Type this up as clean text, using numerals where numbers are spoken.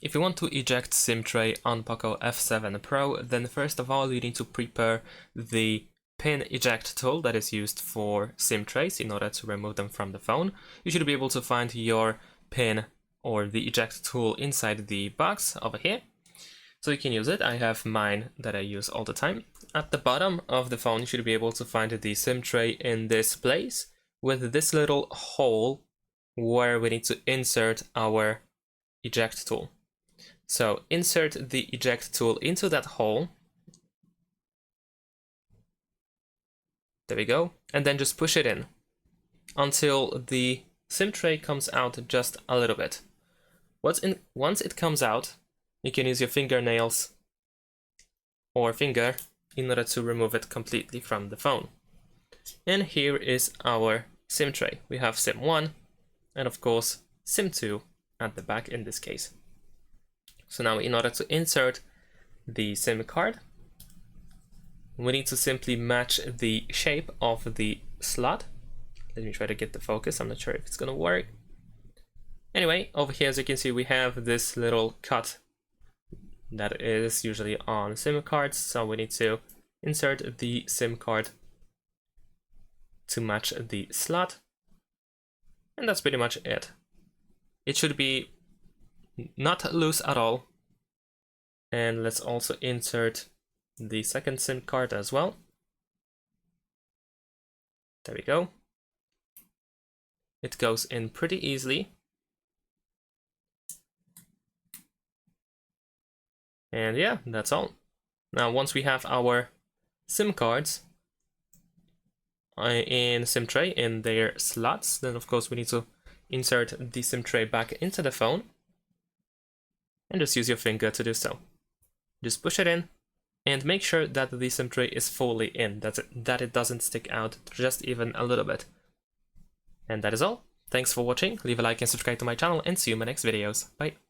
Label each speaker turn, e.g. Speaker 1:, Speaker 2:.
Speaker 1: If you want to eject SIM tray on POCO F7 Pro, then first of all you need to prepare the pin eject tool that is used for SIM trays in order to remove them from the phone. You should be able to find your pin or the eject tool inside the box over here. So you can use it. I have mine that I use all the time. At the bottom of the phone you should be able to find the SIM tray in this place with this little hole where we need to insert our eject tool. So insert the eject tool into that hole. There we go. And then just push it in until the SIM tray comes out just a little bit. Once it comes out, you can use your fingernails or finger in order to remove it completely from the phone. And here is our SIM tray. We have SIM 1 and of course SIM 2 at the back in this case. So now in order to insert the SIM card, we need to simply match the shape of the slot. Let me try to get the focus. I'm not sure if it's gonna work. Anyway, over here as you can see we have this little cut that is usually on SIM cards, so we need to insert the SIM card to match the slot. And that's pretty much it. It should be not loose at all. And let's also insert the second SIM card as well. There we go. It goes in pretty easily. And yeah, that's all. Now once we have our SIM cards in SIM tray in their slots, then of course we need to insert the SIM tray back into the phone. And just use your finger to do so. Just push it in and make sure that the SIM tray is fully in, that it doesn't stick out just even a little bit. And that is all. Thanks for watching, leave a like and subscribe to my channel, and see you in my next videos. Bye!